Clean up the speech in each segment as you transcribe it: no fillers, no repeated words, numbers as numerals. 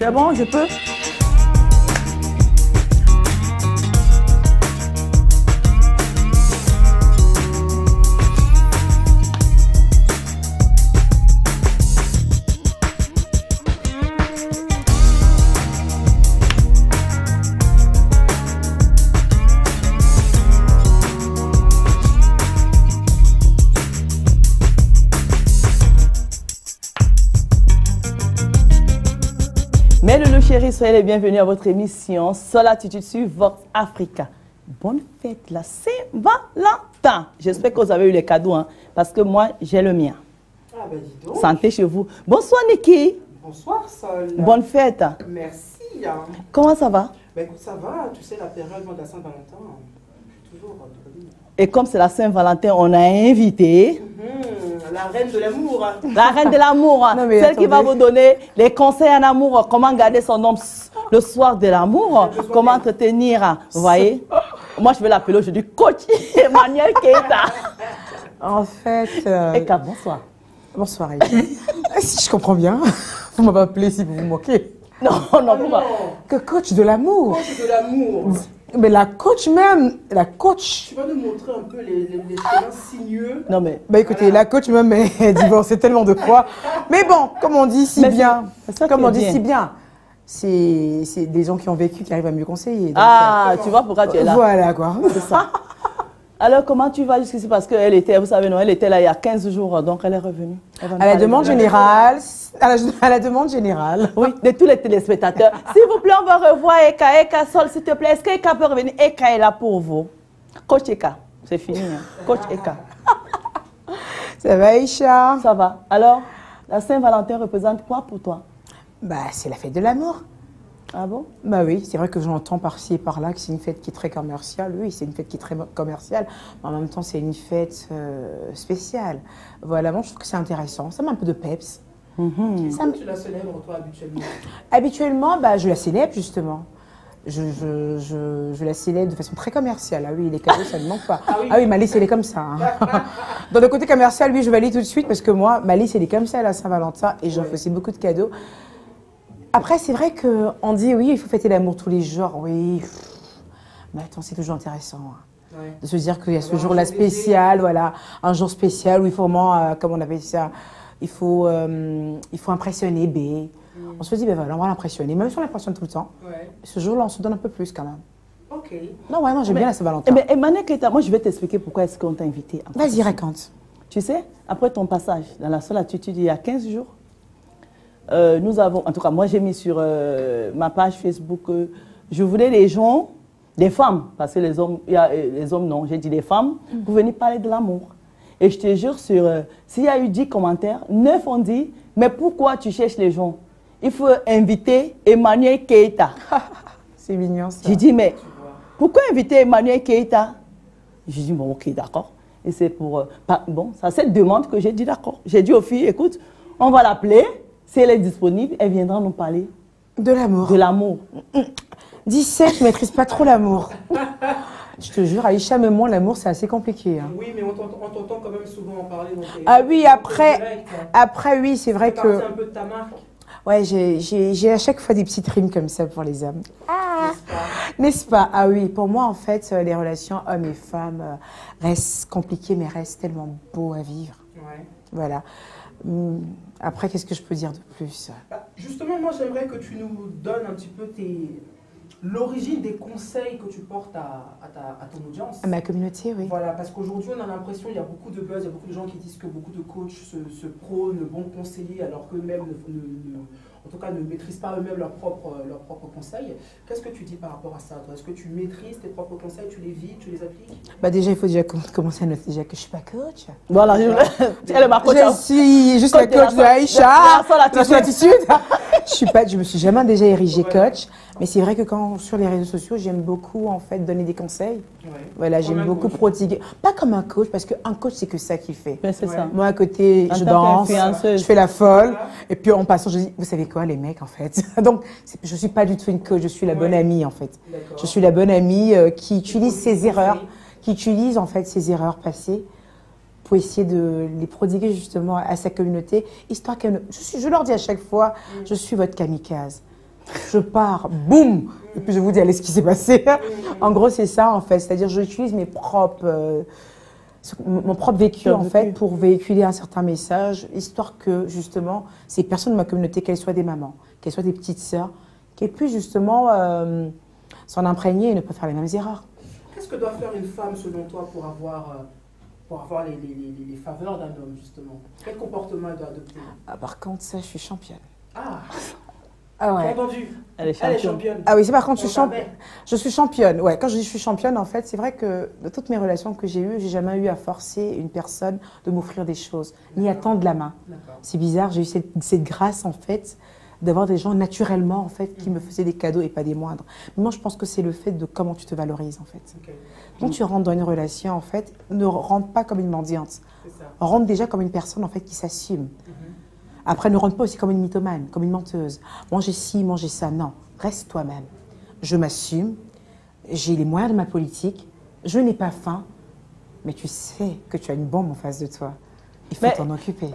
C'est bon, je peux? Mesdames, chéris, soyez les bienvenus à votre émission Solatitude sur Vox Africa. Bonne fête, la Saint-Valentin. J'espère que vous avez eu les cadeaux, hein, parce que moi, j'ai le mien. Ah ben dis donc. Santé chez vous. Bonsoir, Niki. Bonsoir, Sol. Bonne fête. Merci. Comment ça va? Ben écoute, ça va. Tu sais, la période de la Saint-Valentin, je suis toujours... Et comme c'est la Saint-Valentin, on a invité... la reine de l'amour. La reine de l'amour, celle qui va vous donner les conseils en amour, comment garder son homme le soir de l'amour, comment entretenir, vous voyez. Moi, je vais l'appeler aujourd'hui coach Emmanuel Keita. En fait... Eka, bonsoir. Bonsoir, si je comprends bien, vous m'avez appelé si vous vous moquez. Non, pourquoi? Que coach de l'amour. Coach de l'amour. Mais la coach même, la coach... Tu vas nous montrer un peu les chemins sinueux. Non mais... Bah écoutez, voilà. La coach même est divorcée tellement de fois. Mais bon, comme on dit si bien, c'est des gens qui ont vécu, qui arrivent à mieux conseiller. Donc, tu vois pourquoi tu es là. Voilà quoi. C'est ça. Alors comment tu vas jusqu'ici? Parce qu'elle était, vous savez, non, elle était là il y a 15 jours, donc elle est revenue. À la demande générale, à la demande générale. Oui, de tous les téléspectateurs. S'il vous plaît, on va revoir Eka. Eka, Sol, s'il te plaît. Est-ce qu'Eka peut revenir? Eka est là pour vous. Coach Eka, c'est fini. Hein. Coach Eka. Ça va, Aïcha? Ça va. Alors, la Saint-Valentin représente quoi pour toi? Bah, c'est la fête de l'amour. Ah bon? Bah oui, c'est vrai que j'entends par-ci et par-là que c'est une fête qui est très commerciale. Oui, c'est une fête qui est très commerciale, mais en même temps, c'est une fête spéciale. Voilà, bon, je trouve que c'est intéressant. Ça met un peu de peps. Comment tu la célèbres, toi, habituellement? Habituellement, bah, je la célèbre, justement. Je la célèbre de façon très commerciale. Ah oui, les cadeaux, ça ne manque pas. Ah oui, Malice, elle est comme ça. Hein. Dans le côté commercial, oui, je vais aller tout de suite parce que moi, Malice, elle est comme ça à la Saint-Valentin et j'en fais aussi beaucoup de cadeaux. Après, c'est vrai qu'on dit, oui, il faut fêter l'amour tous les jours. Oui, mais attends, c'est toujours intéressant. Hein, de se dire qu'il y a ce jour-là spécial, voilà, un jour spécial où il faut vraiment, comme on appelle ça, il faut impressionner B. On se dit, ben voilà, on va l'impressionner. Même si on l'impressionne tout le temps, ce jour-là, on se donne un peu plus quand même. Ok. Non, vraiment, j'aime bien la Saint-Valentin. Mais Emmanuel Keita, moi, je vais t'expliquer pourquoi est-ce qu'on t'a invité. Vas-y, raconte. Tu sais, après ton passage dans la Solatitude il y a 15 jours, nous avons, en tout cas, moi, j'ai mis sur ma page Facebook, je voulais les gens, des femmes, parce que les hommes, les hommes non, j'ai dit des femmes, pour venir parler de l'amour. Et je te jure, s'il y a eu 10 commentaires, 9 ont dit, mais pourquoi tu cherches les gens? Il faut inviter Emmanuel Keita. C'est mignon ça. J'ai dit, mais pourquoi inviter Emmanuel Keita? J'ai dit, bon, ok, d'accord. Et c'est pour... bon, c'est à cette demande que j'ai dit, d'accord. J'ai dit aux filles, écoute, on va l'appeler. Si elle est disponible, elle viendra nous parler. De l'amour. De l'amour. 17, je ne maîtrise pas trop l'amour. Je te jure, Aïcha, même moi, l'amour, c'est assez compliqué. Hein. Oui, mais on t'entend quand même souvent en parler. Donc, ah oui, après, oui, c'est vrai que... C'est un peu de ta marque. Ouais, j'ai à chaque fois des petites rimes comme ça pour les hommes. Ah, n'est-ce pas? Ah oui, pour moi, en fait, les relations hommes et femmes restent compliquées, mais restent tellement beaux à vivre. Ouais. Voilà. Après, qu'est-ce que je peux dire de plus? Justement, moi, j'aimerais que tu nous donnes un petit peu l'origine des conseils que tu portes à ton audience. À ma communauté, oui. Voilà, parce qu'aujourd'hui, on a l'impression, il y a beaucoup de buzz, il y a beaucoup de gens qui disent que beaucoup de coachs se prônent bons conseillers alors qu'eux-mêmes en tout cas, ne maîtrisent pas eux-mêmes leurs propres conseils. Qu'est-ce que tu dis par rapport à ça, toi? Est-ce que tu maîtrises tes propres conseils, tu les vis, tu les appliques? Bah déjà, il faut déjà commencer à noter déjà que je suis pas coach. Voilà, elle est ma coach. Je suis juste la coach de Aïcha, de la Solatitude. Je me suis jamais déjà érigée coach, mais c'est vrai que quand sur les réseaux sociaux, j'aime beaucoup en fait donner des conseils. Ouais. Voilà, j'aime beaucoup prodiguer. Pas comme un coach, parce qu'un coach, c'est que ça qu'il fait. C'est ça. Moi, à côté, je danse, je fais la folle, et puis en passant, je dis, vous savez quoi, les mecs, en fait. Donc, je suis pas du tout une coach, je suis la bonne amie, en fait. Je suis la bonne amie qui utilise ses erreurs, qui utilise en fait ses erreurs passées pour essayer de les prodiguer justement à sa communauté, histoire que je leur dis à chaque fois, je suis votre kamikaze. Je pars, boum, et puis je vous dis, allez, ce qui s'est passé. En gros, c'est ça, en fait. C'est-à-dire, j'utilise mon propre vécu, en fait, pour véhiculer un certain message, histoire que, justement, ces personnes de ma communauté, qu'elles soient des mamans, qu'elles soient des petites sœurs, qu'elles puissent, justement, s'en imprégner et ne pas faire les mêmes erreurs. Qu'est-ce que doit faire une femme, selon toi, pour avoir les faveurs d'un homme, justement? Quel comportement elle doit adopter? Ah, par contre, ça, je suis championne. Ah ouais. Entendu. Elle est championne. Ah oui, c'est par contre, je suis championne. Ouais, quand je dis je suis championne, en fait, c'est vrai que de toutes mes relations que j'ai eues, j'ai jamais eu à forcer une personne de m'offrir des choses, ni à tendre la main. C'est bizarre, j'ai eu cette grâce, en fait, d'avoir des gens naturellement, en fait, qui me faisaient des cadeaux et pas des moindres. Mais moi, je pense que c'est le fait de comment tu te valorises, en fait. Quand tu rentres dans une relation, en fait, ne rentre pas comme une mendiante. Rentre déjà comme une personne, en fait, qui s'assume. Après, ne rentre pas aussi comme une mythomane, comme une menteuse. Manger ci, manger ça. Non, reste toi-même. Je m'assume, j'ai les moyens de ma politique, je n'ai pas faim, mais tu sais que tu as une bombe en face de toi. Il faut t'en occuper.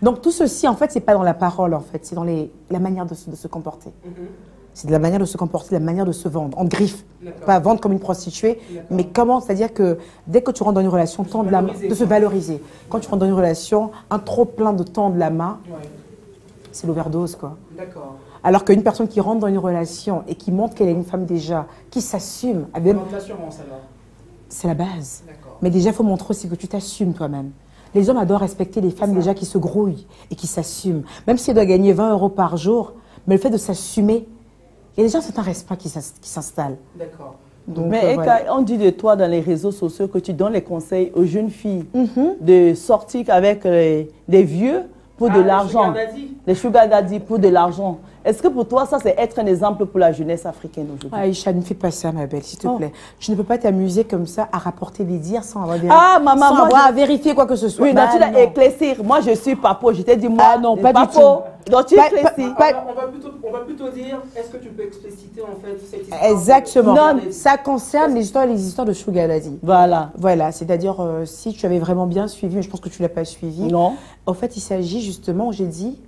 Donc tout ceci, en fait, c'est pas dans la parole, en fait, c'est dans la manière de se comporter. C'est de la manière de se comporter, de la manière de se vendre, en griffe. Pas vendre comme une prostituée, mais comment, c'est-à-dire que dès que tu rentres dans une relation, tendre la main, de se valoriser. Quand tu rentres dans une relation, un trop plein de tendre la main, c'est l'overdose, quoi. Alors qu'une personne qui rentre dans une relation et qui montre qu'elle est une femme déjà, qui s'assume, c'est la base. Mais déjà, il faut montrer aussi que tu t'assumes toi-même. Les hommes adorent respecter les femmes déjà qui se grouillent et qui s'assument. Même si elle doit gagner 20 € par jour, mais le fait de s'assumer, il y a déjà un certain respect qui s'installe. Donc, mais voilà. On dit de toi dans les réseaux sociaux que tu donnes les conseils aux jeunes filles de sortir avec des vieux pour de l'argent. Les sugar daddy pour de l'argent. Est-ce que pour toi, ça, c'est être un exemple pour la jeunesse africaine aujourd'hui? Aïcha, ne fais pas ça, ma belle, s'il te plaît. Tu ne peux pas t'amuser comme ça à rapporter des dires sans avoir, à vérifier quoi que ce soit. Oui, tu dois éclaircir. Moi, je suis papo. Je t'ai dit, moi, non, pas du tout. Donc, tu éclaircis. On va plutôt dire, est-ce que tu peux expliciter, en fait, cette histoire? Exactement. Non, ça concerne les histoires de sugar daddy. Voilà, c'est-à-dire, si tu avais vraiment bien suivi, mais je pense que tu ne l'as pas suivi. Non. En fait, il s'agit justement, j'ai dit,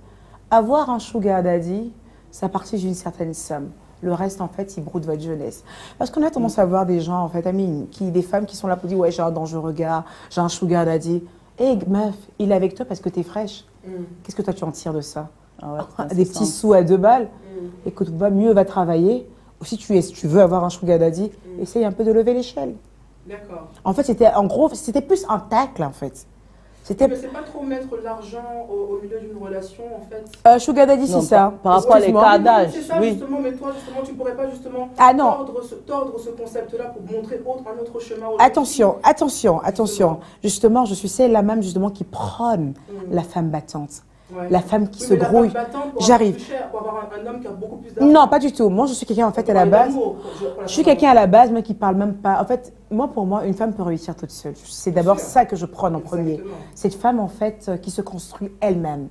avoir un sugar daddy, ça partit d'une certaine somme. Le reste, en fait, il broute votre jeunesse. Parce qu'on a tendance à voir des gens, en fait, des femmes qui sont là pour dire, ouais, j'ai un dangereux gars, j'ai un sugar daddy. Hé, meuf, il est avec toi parce que t'es fraîche. Qu'est-ce que toi, tu en tires de ça? Des petits sous à 2 balles. Écoute, va travailler. Ou si tu veux avoir un sugar daddy, essaye un peu de lever l'échelle. En fait, c'était plus un tacle, en fait. Mais c'est pas trop mettre l'argent au milieu d'une relation, en fait. Sugar daddy, c'est ça. Par rapport à l'écart d'âge. C'est ça, justement, mais toi, justement, tu pourrais pas justement tordre ce concept-là pour montrer un autre chemin. Attention. Justement, je suis celle-là même, justement, qui prône la femme battante. La femme qui se grouille. J'arrive. Pour avoir un homme qui a beaucoup plus d'argent. Non, pas du tout. Moi, je suis quelqu'un, en fait, à la base. Je suis quelqu'un à la base, moi, qui parle même pas. En fait, pour moi, une femme peut réussir toute seule. C'est d'abord ça que je prône en premier. Cette femme, en fait, qui se construit elle-même.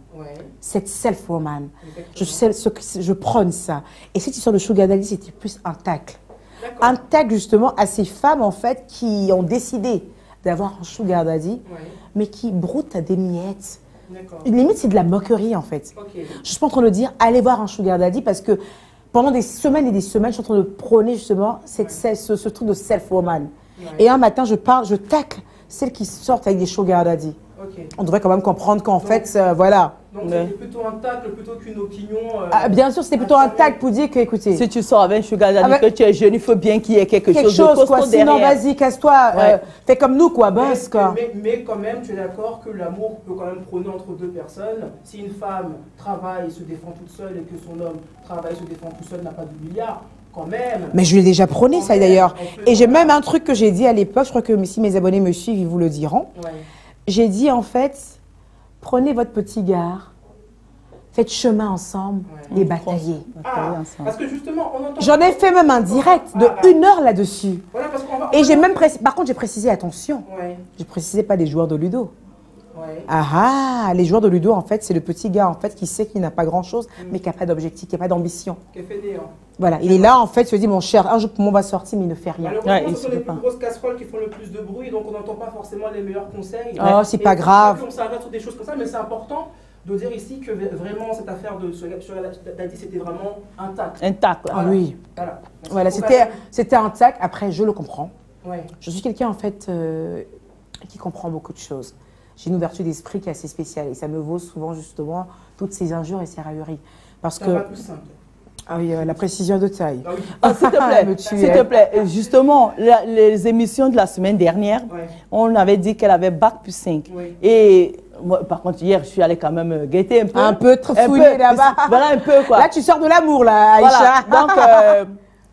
Cette self-woman. Je prône ça. Et cette histoire de sugar daddy, c'était plus un tacle. Un tacle, justement, à ces femmes, en fait, qui ont décidé d'avoir un sugar daddy, mais qui broutent à des miettes. Limite, c'est de la moquerie, en fait. Je suis pas en train de dire, allez voir un sugar daddy, parce que pendant des semaines et des semaines, je suis en train de prôner, justement, ce truc de self-woman. Et un matin, je tacle celles qui sortent avec des sugar daddy. On devrait quand même comprendre qu'en fait, voilà. Donc c'était plutôt un tacle plutôt qu'une opinion. Bien sûr, c'était plutôt un tacle pour dire que, écoutez. Si tu sors avec un sugar daddy, que tu es jeune, il faut bien qu'il y ait quelque chose de quoi. Sinon, vas-y, casse-toi. Fais comme nous, quoi, boss, quoi. Mais quand même, tu es d'accord que l'amour peut quand même prôner entre deux personnes. Si une femme travaille et se défend toute seule et que son homme travaille et se défend tout seul, n'a pas de milliard. Quand même. Mais je l'ai déjà prôné, ça, d'ailleurs. Et j'ai même un truc que j'ai dit à l'époque, je crois que si mes abonnés me suivent, ils vous le diront. J'ai dit, en fait, prenez votre petit gars, faites chemin ensemble et bataillez. Parce que justement, on entend... J'en ai fait même un direct de 1 heure là-dessus. Voilà, et j'ai même précisé, par contre, j'ai précisé, attention, je précisais pas les joueurs de Ludo. Les joueurs de Ludo, en fait, c'est le petit gars, en fait, qui sait qu'il n'a pas grand-chose, mais qui n'a pas d'objectif, qui n'a pas d'ambition. Qui est fainéant. Voilà, il est là, en fait, il se dit, mon cher, un jour, pour moi, on va sortir, mais il ne fait rien. Malheureusement, ce sont les plus grosses casseroles qui font le plus de bruit, donc on n'entend pas forcément les meilleurs conseils. Oh, c'est pas grave. On s'arrête sur des choses comme ça, mais c'est important de dire ici que vraiment cette affaire de Dadi, c'était vraiment intact. Intact. Ah oui. Voilà, c'était intact. Après, je le comprends. Ouais. Je suis quelqu'un, en fait, qui comprend beaucoup de choses. J'ai une ouverture d'esprit qui est assez spéciale. Et ça me vaut souvent, justement, toutes ces injures et ces railleries. Parce que... Pas plus simple. Ah oui, la précision de taille. Ah oui. Ah, s'il te plaît, s'il te plaît. Justement, les émissions de la semaine dernière, on avait dit qu'elle avait bac plus 5. Oui. Et moi, par contre, hier, je suis allée quand même guetter un peu. Un peu trop fouillée là-bas. Voilà, un peu quoi. Là, tu sors de l'amour, là, Aïcha. Voilà. Donc,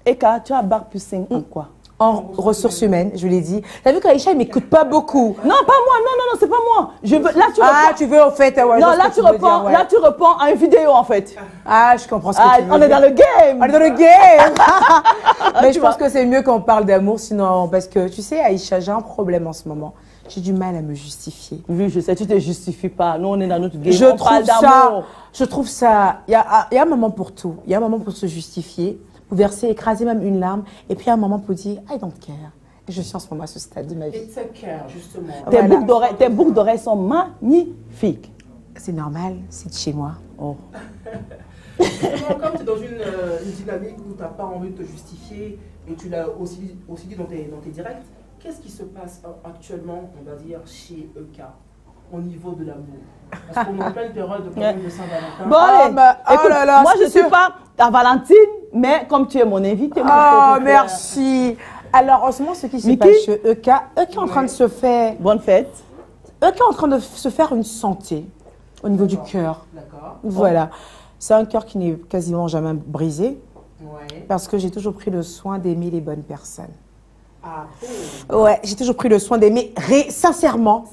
Eka, tu as bac plus 5 en quoi? En ressources humaines, je l'ai dit. T'as vu qu'Aïcha, il m'écoute pas beaucoup. Non, pas moi. Non, c'est pas moi. Je veux, là, tu Ah, tu veux, en fait. Ouais, non, là, tu réponds, là, tu réponds à une vidéo, en fait. Ah, je comprends ce que tu veux On dire. est dans le game. On est dans le game. Mais je pense que c'est mieux qu'on parle d'amour, sinon, parce que tu sais, Aïcha, j'ai un problème en ce moment. J'ai du mal à me justifier. Oui, je sais, tu te justifies pas. Nous, on est dans notre game. Je on parle d'amour. Je trouve ça. Il y a un moment pour tout. Il y a un moment pour se justifier, pour verser, écraser même une larme, et puis un moment pour dire I don't care. Et je suis en ce moment à ce stade de ma vie. It's a care, justement. Tes boucles d'oreilles sont magnifiques. C'est normal, c'est de chez moi. Oh. Justement, comme tu es dans une dynamique où tu n'as pas envie de te justifier, et tu l'as aussi dit dans tes directs, qu'est-ce qui se passe actuellement, on va dire, chez EK au niveau de l'amour? Parce qu'on est en pleine période de Saint-Valentin. Bon, allez, écoute, moi, je ne suis pas ta Valentine, mais comme tu es mon invité, moi, je merci. Alors, en ce moment, ce qui se passe chez EK est en train de se faire... Bonne fête. EK est en train de se faire une santé au niveau du cœur. D'accord. Voilà. C'est un cœur qui n'est quasiment jamais brisé. Ouais. Parce que j'ai toujours pris le soin d'aimer les bonnes personnes. Ah bon? Ouais, j'ai toujours pris le soin d'aimer sincèrement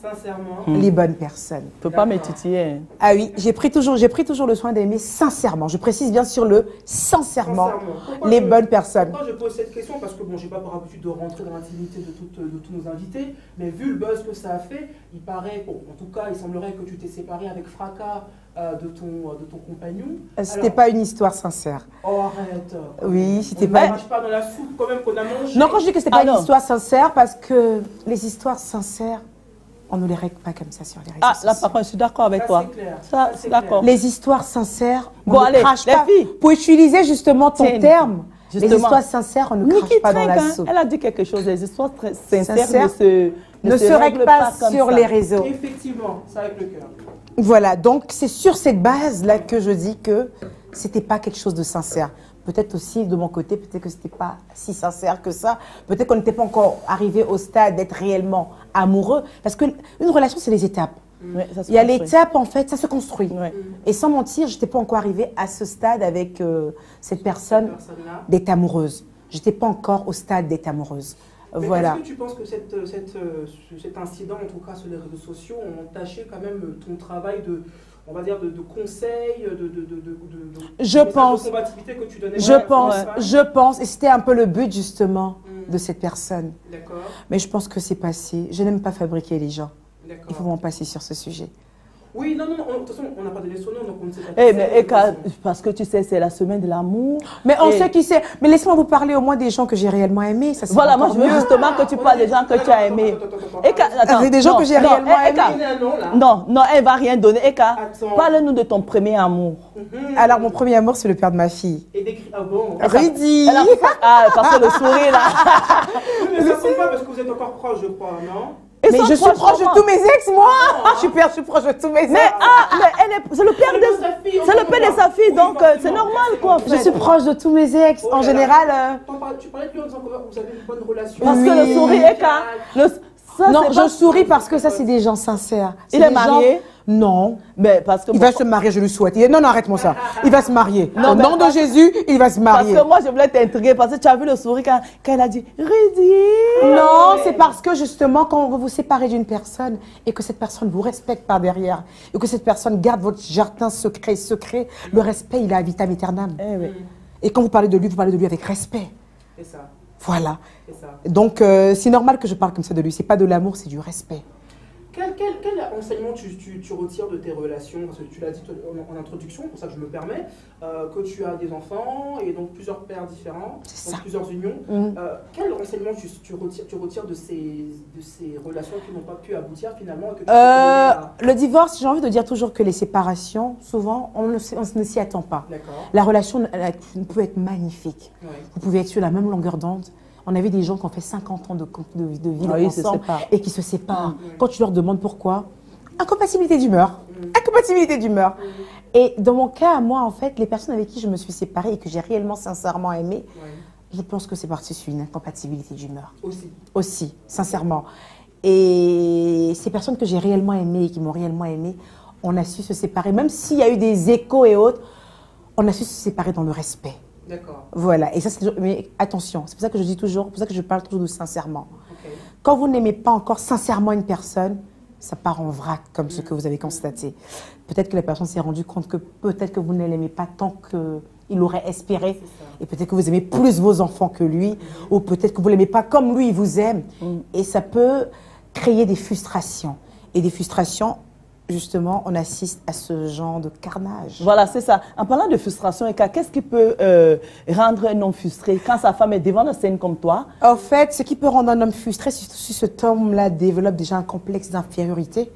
les bonnes personnes. Tu ne peux pas m'étitiller. Ah oui, j'ai pris toujours le soin d'aimer sincèrement. Je précise bien sur le sincèrement les bonnes personnes. Pourquoi je pose cette question? Parce que bon, j'ai pas pour habitude de rentrer dans l'intimité de tous nos invités, mais vu le buzz que ça a fait, il paraît, bon, en tout cas, il semblerait que tu t'es séparé avec fracas de ton compagnon. C'était pas une histoire sincère. Oh, arrête. Oui, c'était pas. On ne marche pas dans la soupe quand même qu'on a mangé. Non, quand je dis que c'était pas une histoire sincère, parce que les histoires sincères, on ne les règle pas comme ça sur les réseaux sociaux. Là, par contre, je suis d'accord avec toi. Ça, c'est d'accord. Les histoires sincères, on bon, ne allez, crache pas. Filles. Pour utiliser justement ton terme, justement, les histoires sincères, on ne crache pas dans la soupe. Elle a dit quelque chose, les histoires très sincères ne se règlent pas sur les réseaux. Effectivement, ça avec le cœur. Voilà, donc c'est sur cette base-là que je dis que c'était pas quelque chose de sincère. Peut-être aussi de mon côté, peut-être que c'était pas si sincère que ça. Peut-être qu'on n'était pas encore arrivé au stade d'être réellement amoureux. Parce qu'une relation, c'est les étapes. Oui, il y a l'étape, en fait, ça se construit. Oui. Et sans mentir, je n'étais pas encore arrivée à ce stade avec cette personne d'être amoureuse. Je n'étais pas encore au stade d'être amoureuse. Mais voilà. est-ce que tu penses que cet incident, en tout cas sur les réseaux sociaux, ont entaché quand même ton travail de, on va dire, de conseils, de combativité que tu donnais? Je pense, et c'était un peu le but justement de cette personne. D'accord. Mais je pense que c'est passé. Je n'aime pas fabriquer les gens. D'accord. Il faut m'en passer sur ce sujet. Oui, non, de toute façon, on n'a pas donné son nom, donc on ne sait pas. Mais parce que tu sais, c'est la semaine de l'amour. Mais on sait qui c'est. Mais laisse-moi vous parler au moins des gens que j'ai réellement aimés. Ça, voilà, moi je veux justement que tu parles des gens que tu as aimés. C'est des gens que j'ai réellement aimés. Non, elle ne va rien donner. Eka, parle-nous de ton premier amour. Alors, mon premier amour, c'est le père de ma fille. Ah bon? Rudy. Parce que le sourire là. Mais ça ne compte pas parce que vous êtes encore proches, je crois, non? Mais je suis proche de tous mes ex, moi. Je suis proche de tous mes ex. C'est le père de sa fille, donc c'est normal quoi. Je suis proche de tous mes ex. En général. Tu parlais de lui en disant que vous avez une bonne relation. Parce que le sourire est non, je souris parce que ça, c'est des gens sincères. Il est marié? Non. Mais parce que il va se marier, je le souhaite. Non, arrête-moi ça. Il va se marier. Au nom de Jésus, il va se marier. Parce que moi, je voulais t'intriguer parce que tu as vu le sourire quand elle a dit Rudy. Non, c'est parce que justement, quand vous vous séparez d'une personne et que cette personne vous respecte par derrière et que cette personne garde votre jardin secret, le respect, il est à vitam aeternam. Et quand vous parlez de lui avec respect. C'est ça. Voilà. Donc, c'est normal que je parle comme ça de lui. C'est pas de l'amour, c'est du respect. Quel Quel enseignement tu retires de tes relations? Parce que tu l'as dit en introduction, pour ça que je me permets, que tu as des enfants et donc plusieurs pères différents, donc plusieurs unions. Quel enseignement tu retires de ces relations qui n'ont pas pu aboutir finalement Le divorce, j'ai envie de dire toujours que les séparations, souvent, on ne s'y attend pas. La relation peut être magnifique. Oui. Vous pouvez être sur la même longueur d'onde. On avait des gens qui ont fait 50 ans de vie ensemble et qui se séparent. Quand tu leur demandes pourquoi, incompatibilité d'humeur. Incompatibilité d'humeur. Et dans mon cas, moi, en fait, les personnes avec qui je me suis séparée et que j'ai réellement, sincèrement aimé, je pense que c'est parti sur une incompatibilité d'humeur. Aussi, sincèrement. Et ces personnes que j'ai réellement aimées et qui m'ont réellement aimée, on a su se séparer. Même s'il y a eu des échos et autres, on a su se séparer dans le respect. D'accord. Voilà, et ça c'est... Mais attention, c'est pour ça que je dis toujours, c'est pour ça que je parle toujours de sincèrement. Quand vous n'aimez pas encore sincèrement une personne, ça part en vrac, comme ce que vous avez constaté. Peut-être que la personne s'est rendue compte que peut-être que vous ne l'aimez pas tant qu'il aurait espéré, et peut-être que vous aimez plus vos enfants que lui, ou peut-être que vous ne l'aimez pas comme lui, il vous aime. Et ça peut créer des frustrations. Et des frustrations, justement, on assiste à ce genre de carnage. Voilà, c'est ça. En parlant de frustration, Eka, qu'est-ce qui peut rendre un homme frustré quand sa femme est devant la scène comme toi? En fait, ce qui peut rendre un homme frustré, si cet homme-là développe déjà un complexe d'infériorité,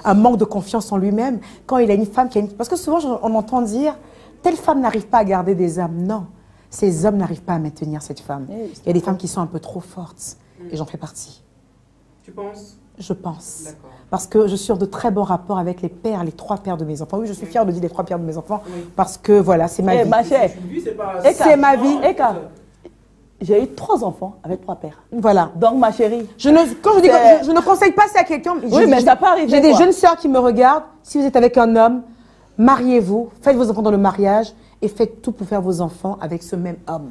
un manque de confiance en lui-même, quand il a une femme qui a une... Parce que souvent, on entend dire, telle femme n'arrive pas à garder des hommes. Non, ces hommes n'arrivent pas à maintenir cette femme. Il y a des femmes qui sont un peu trop fortes, et j'en fais partie. Tu penses? Je pense. Parce que je suis en de très bons rapports avec les trois pères de mes enfants. Oui, je suis fière de dire les trois pères de mes enfants, parce que voilà, c'est ma vie. Ma chère, c'est ma vie. J'ai eu 3 enfants avec 3 pères. Voilà. Donc, ma chérie. Je ne conseille pas ça à quelqu'un. Oui, mais ça peut arriver. J'ai des jeunes sœurs qui me regardent. Si vous êtes avec un homme, mariez-vous, faites vos enfants dans le mariage et faites tout pour faire vos enfants avec ce même homme.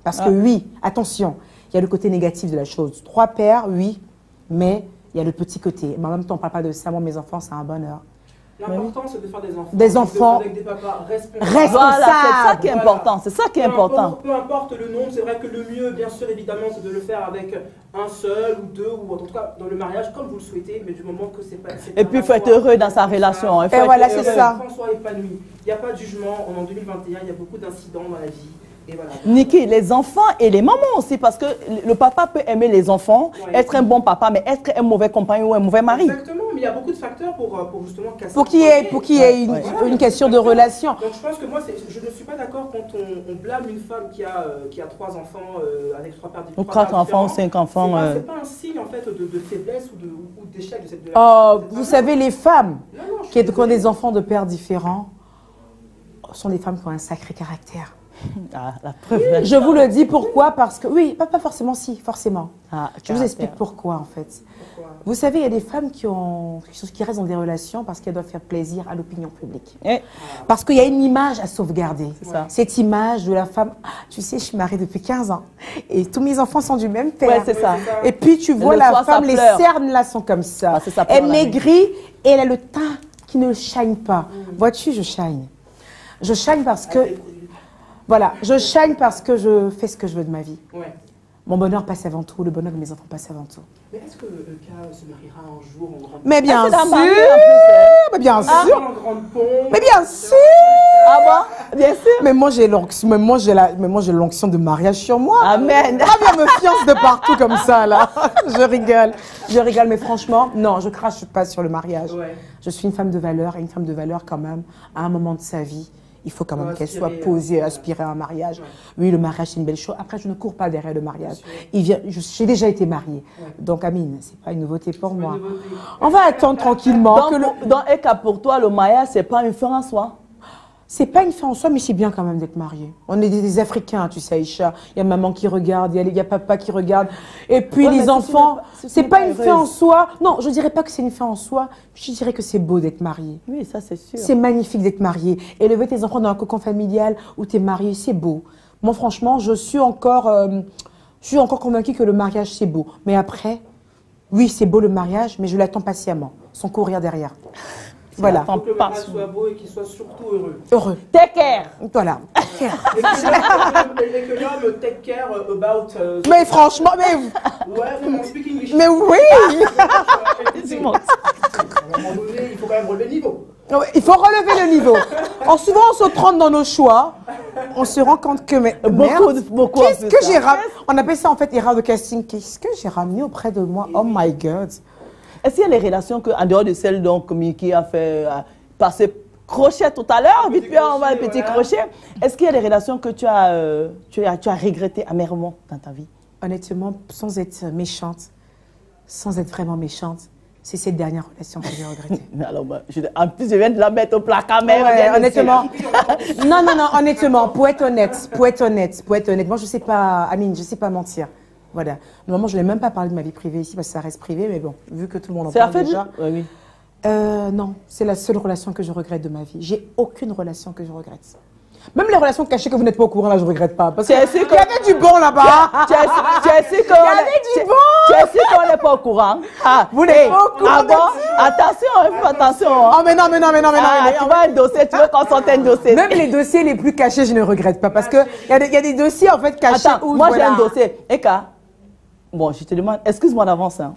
Parce que oui, attention, il y a le côté négatif de la chose. 3 pères, oui, mais il y a le petit côté. Mais en même temps, on ne parle pas de ça. Moi, mes enfants, c'est un bonheur. L'important, c'est de faire des enfants. Des enfants avec des papas responsables. Voilà, c'est ça qui est important. C'est ça qui est important. Peu importe le nombre, c'est vrai que le mieux, bien sûr, évidemment, c'est de le faire avec un seul ou 2, ou en tout cas dans le mariage, comme vous le souhaitez, mais du moment que c'est pas... Et puis, il faut être heureux dans sa relation. Et voilà, c'est ça. Que l'enfant soit épanoui. Il n'y a pas de jugement. En 2021, il y a beaucoup d'incidents dans la vie. Et voilà. Niki, les enfants et les mamans aussi, parce que le papa peut aimer les enfants, être un bon papa, mais être un mauvais compagnon ou un mauvais mari. Exactement, mais il y a beaucoup de facteurs pour justement casser. Pour qu'il y ait une question de relation. Donc je pense que moi, je ne suis pas d'accord quand on blâme une femme qui a 3 enfants avec 3 pères différents. Ou 4 enfants ou 5 enfants. C'est pas un signe en fait de faiblesse ou d'échec de cette relation. Vous savez, les femmes qui ont des enfants de pères différents sont des femmes qui ont un sacré caractère. Ah, la preuve. Je vous le dis pourquoi, parce que, oui, pas forcément, si, forcément. Je vous explique pourquoi, en fait. Vous savez, il y a des femmes qui restent dans des relations parce qu'elles doivent faire plaisir à l'opinion publique. Parce qu'il y a une image à sauvegarder. Cette image de la femme, tu sais, je suis mariée depuis 15 ans et tous mes enfants sont du même père. Ouais, c'est ça. Et puis tu vois la femme, les cernes là sont comme ça. Elle maigrit et elle a le teint qui ne shine pas. Vois-tu, je shine. Je shine parce que... Voilà, je shine parce que je fais ce que je veux de ma vie. Mon bonheur passe avant tout, le bonheur de mes enfants passe avant tout. Mais est-ce que le cas se mariera un jour en grande pompe? Mais bien sûr, mais bien sûr, mais bien sûr. Ah bon? Bien sûr. Mais moi j'ai l'onction de mariage sur moi. Amen. Ah bien me fiance de partout comme ça là. Je rigole, mais franchement, non, je crache pas sur le mariage. Je suis une femme de valeur et une femme de valeur quand même à un moment de sa vie. Il faut quand même qu'elle soit posée, aspirer à un mariage. Oui, le mariage, c'est une belle chose. Après, je ne cours pas derrière le mariage. J'ai déjà été mariée. Donc, Amine, ce n'est pas une nouveauté pour moi. On va attendre tranquillement. Dans Eka, pour toi, le mariage, ce n'est pas une fin en soi? C'est pas une fin en soi, mais c'est bien quand même d'être marié. On est des Africains, tu sais, Aïcha. Il y a maman qui regarde, il y a papa qui regarde. Et puis les enfants, c'est pas une fin en soi. Non, je dirais pas que c'est une fin en soi. Je dirais que c'est beau d'être marié. Oui, ça c'est sûr. C'est magnifique d'être marié. Élever tes enfants dans un cocon familial où tu es marié, c'est beau. Moi, franchement, je suis encore convaincue que le mariage, c'est beau. Mais après, oui, c'est beau le mariage, mais je l'attends patiemment, sans courir derrière. Voilà. Que le mariage soit beau et qu'il soit surtout heureux. Heureux. Take care. Voilà. Et que l'homme take care about... mais franchement, mais... Ouais, on speak English. Mais oui. monte. À un moment donné, il faut quand même relever le niveau. Il faut relever le niveau. En souvent, on se trompe dans nos choix. On se rend compte que, mais Beaucoup. qu'est-ce que j'ai ramené? On appelle ça en fait erreur de casting. Qu'est-ce que j'ai ramené auprès de moi? Oh my God. Est-ce qu'il y a les relations que, en dehors de celles donc Mickey a fait passer crochet tout à l'heure, vite fait on va le petit crochet. Est-ce qu'il y a des relations que tu as regrettées amèrement dans ta vie? Honnêtement, sans être méchante, sans être vraiment méchante, c'est cette dernière relation que j'ai regrettée. Alors, en plus, je viens de la mettre au placard, mais honnêtement. Non, honnêtement, pour être honnête, moi, je sais pas, Amine, je sais pas mentir. Voilà. Normalement, je n'ai même pas parlé de ma vie privée ici parce que ça reste privé, mais bon, vu que tout le monde en parle déjà. Oui. Non, c'est la seule relation que je regrette de ma vie. J'ai aucune relation que je regrette. Même les relations cachées que vous n'êtes pas au courant, là, je ne regrette pas. Parce qu'il y avait du bon là-bas. Tu es sûr qu'on n'est pas au courant. Vous n'êtes pas au courant. Ah bon? Attention. Oh, mais non. Tu vois un dossier, tu veux qu'on sorte un dossier. Même les dossiers les plus cachés, je ne regrette pas. Parce qu'il y a des dossiers en fait cachés. Attends, moi j'ai un dossier. Eka, bon, je te demande, excuse-moi d'avance, hein,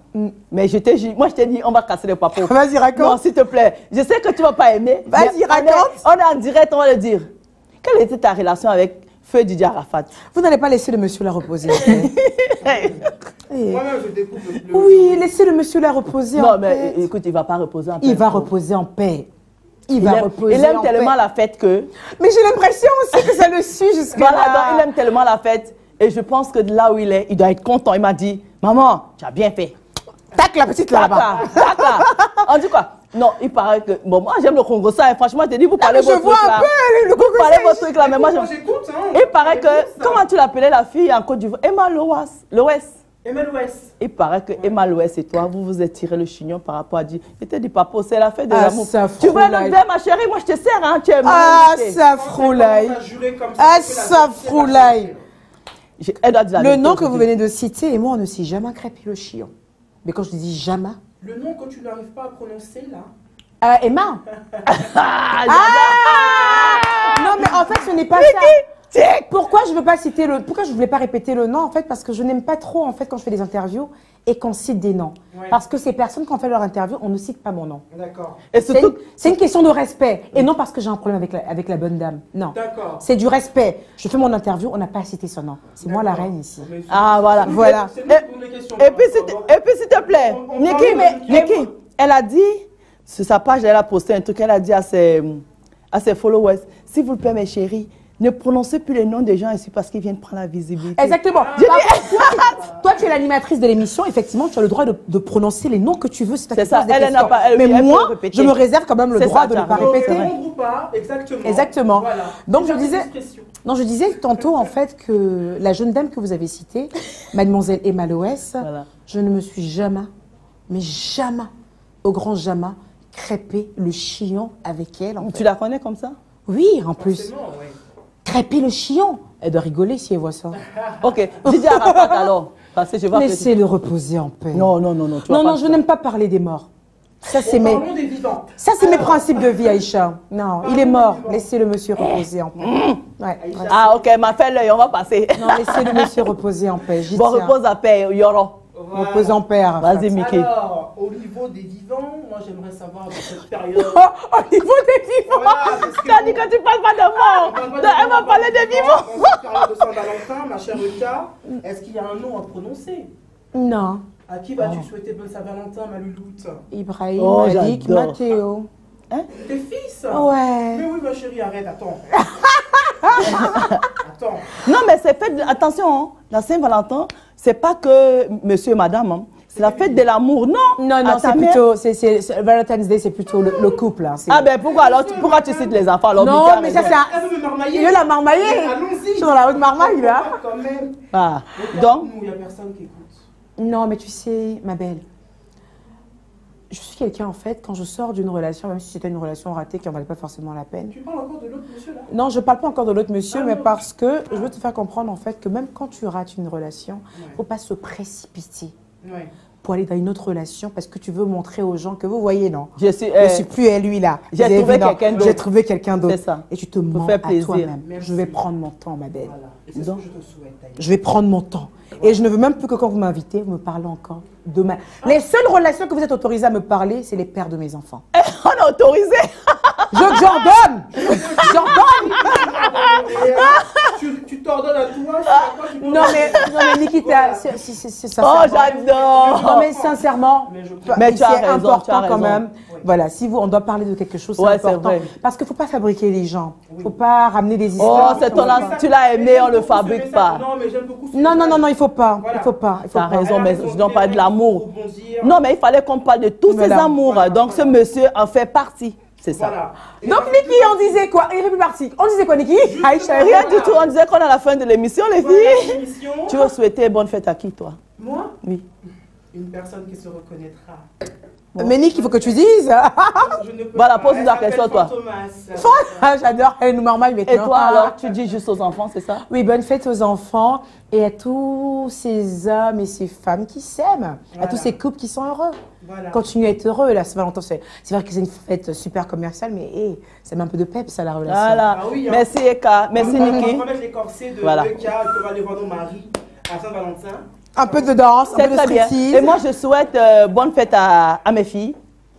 mais moi je t'ai dit, on va casser les papeaux. Vas-y, raconte. Non, s'il te plaît. Je sais que tu ne vas pas aimer. Vas-y, raconte. On est en direct, on va le dire. Quelle était ta relation avec Feu Didier Arafat? Vous n'allez pas laisser le monsieur la reposer. Moi-même, je découvre Oui, laissez le monsieur la reposer en paix. Non, mais écoute, il ne va pas reposer en paix. Il va reposer en paix. Il aime tellement la fête que... Mais j'ai l'impression aussi que ça le suit jusque-là. Voilà, donc il aime tellement la fête. Et je pense que de là où il est, il doit être content. Il m'a dit, maman, tu as bien fait. Tac la petite là-bas. Tac là. En tout cas, non, il paraît que... Bon, moi j'aime le Congo ça. Et franchement, je te dis, vous parlez votre truc là. Je vois un peu le Congo ça. Vous parlez votre truc là, mais moi j'écoute. Il paraît que... Comment tu l'appelais la fille en Côte d'Ivoire? Emma Loès. Emma Loès. Il paraît que Emma Loès et toi, vous vous êtes tiré le chignon par rapport à dire, il était dit, papa, c'est la fête de l'amour. Tu veux le verre, ma chérie, moi je te sers, hein, tu es ça froulaille. Ça froulaille. Le nom que vous venez de citer, et moi, on ne s'est jamais crêpé le chignon. Mais quand je dis jamais... Le nom que tu n'arrives pas à prononcer, là? Emma. Non, mais en fait, ce n'est pas ça. Pourquoi je ne veux pas citer pourquoi je ne voulais pas répéter le nom en fait parce que je n'aime pas trop en fait quand je fais des interviews et qu'on cite des noms. Ouais. Parce que ces personnes qui ont fait leur interview, on ne cite pas mon nom. D'accord. C'est une question de respect et non parce que j'ai un problème avec la bonne dame. Non. D'accord. C'est du respect. Je fais mon interview, on n'a pas cité son nom. C'est moi la reine ici. Ah voilà. Et puis s'il te plaît, Niki, elle a dit sur sa page, elle a posté un truc, elle a dit à ses followers, s'il vous plaît mes chéris, ne prononcez plus les noms des gens ici parce qu'ils viennent prendre la visibilité. Exactement. Toi, tu es l'animatrice de l'émission. Effectivement, tu as le droit de prononcer les noms que tu veux. C'est ça. Elle n'a pas. Mais moi, je me réserve quand même le droit de ne pas répéter. Exactement. Voilà. Donc, je disais tantôt, en fait, que la jeune dame que vous avez citée, mademoiselle Emma Loès, voilà. Je ne me suis jamais, mais jamais, au grand jamais, crêpé le chignon avec elle. Tu la connais comme ça? Oui, en plus. Oui. Crêper le chignon. Elle doit rigoler si elle voit ça. Ok. Didier Arafat alors. Laissez-le reposer en paix. Non. Non, je n'aime pas parler des morts. Ça, c'est mes principes de vie, Aïcha. Non, il est mort. Laissez le monsieur reposer en paix. Ouais, ok, m'a fait l'œil, on va passer. Non, laissez le monsieur reposer en paix. Bon, repose en paix, Yoro. Voilà. Repose en paix. Vas-y, Mickey. Alors, au niveau des vivants, moi j'aimerais savoir de cette période. Au niveau des vivants voilà, tu as dit que tu ne parles pas de mort. Elle va parler des vivants. Dans cette période de Saint-Valentin, ma chère Rita, est-ce qu'il y a un nom à prononcer? Non. À qui vas-tu souhaiter bonne Saint-Valentin, ma louloute? Ibrahim, Malik, Mathéo. Hein? Tes fils? Ouais. Mais oui, ma chérie, arrête, attends. Attends. Non, mais c'est fait. Attention, hein, la Saint-Valentin, c'est pas que monsieur et madame. Hein. C'est la fête de l'amour, non? Non, c'est plutôt. Valentine's Day, c'est plutôt le couple. Hein, ah, ben pourquoi alors? Pourquoi tu cites les enfants? Alors, non, mais ça, c'est un. Il veut la marmailler. Je suis dans la haute marmaille, là. Quand même. Ah, donc. Il n'y a personne qui écoute. Non, mais tu sais, ma belle. Je suis quelqu'un, en fait, quand je sors d'une relation, même si c'était une relation ratée qui n'en valait pas forcément la peine. Tu parles encore de l'autre monsieur, là? Non, je ne parle pas encore de l'autre monsieur, mais parce que je veux te faire comprendre, en fait, que même quand tu rates une relation, il ne faut pas se précipiter. Ouais. pour aller dans une autre relation parce que tu veux montrer aux gens que vous voyez, non? Je suis plus lui là. J'ai trouvé quelqu'un d'autre. J'ai trouvé quelqu'un d'autre. C'est ça. Et tu te mens à toi-même. Je vais prendre mon temps, ma belle. Voilà. Et c'est ce que je te souhaite, d'ailleurs. Je vais prendre mon temps. Et je ne veux même plus que quand vous m'invitez, vous me parlez encore de ma... Les seules relations que vous êtes autorisées à me parler, c'est les pères de mes enfants. On a autorisé. J'ordonne. Tu t'ordonnes à toi, Non mais Nikita, c'est ça. Oh, j'adore. Non mais sincèrement, mais tu as raison, important quand même. Oui. Voilà, si on doit parler de quelque chose, c'est important. Parce qu'il ne faut pas fabriquer les gens. Il ne faut pas ramener des histoires. Oh, c'est ton tu l'as aimé, on ne le fabrique pas. Non, mais j'aime beaucoup. Non, il ne faut pas. Voilà. Il faut pas. Tu as raison, mais je n'en parle de l'amour. Non, mais il fallait qu'on parle de tous ces amours. Voilà. Donc ce monsieur en fait partie. C'est ça. Voilà. Donc Niki, on disait quoi? Il est plus parti. On disait quoi, Niki? Rien du tout. On disait qu'on est à la fin de l'émission, les filles. Tu veux souhaiter bonne fête à qui, toi? Moi? Oui. Une personne qui se reconnaîtra. Bon. Mais Nick, il faut que tu dises. Voilà, pose la question, toi. J'adore, elle nous marmaille maintenant. Et toi, alors, tu dis juste aux enfants, c'est ça? Oui, bonne fête aux enfants et à tous ces hommes et ces femmes qui s'aiment, à tous ces couples qui sont heureux. Voilà. Continuez à être heureux, là, Saint-Valentin. C'est vrai que c'est une fête super commerciale, mais hey, ça met un peu de peps à la relation. Voilà. Ah oui, hein. Merci, Eka. Merci, Niki. On va mettre les corsets de Eka, on va aller voir nos maris à Saint-Valentin. Un peu de danse, un peu de striptease. Et moi, je souhaite bonne fête à mes filles,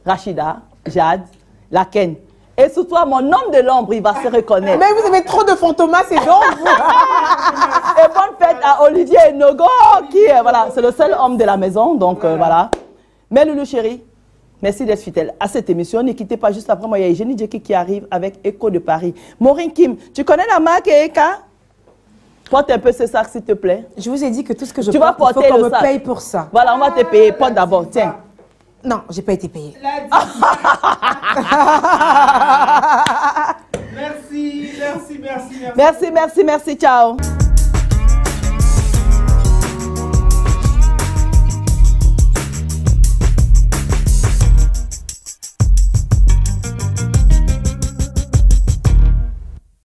Rachida, Jade, Laken. Et surtout, mon homme de l'ombre, il va se reconnaître. Mais vous avez trop de fantomas, c'est donc vous. Et bonne fête à Olivier Nogo, qui est, voilà, c'est le seul homme de la maison. Donc, voilà. Mais Loulou chérie, merci d'être fidèle à cette émission. Ne quittez pas juste après moi. Il y a Jenny Jackie qui arrive avec Echo de Paris. Maureen Kim, tu connais la marque Eka? Porte un peu ce sac, s'il te plaît. Je vous ai dit que tout ce que je porte, il faut qu'on me paye pour ça. Voilà, on va te payer. Porte d'abord, tiens. Non, j'ai pas été payée. Merci, ciao.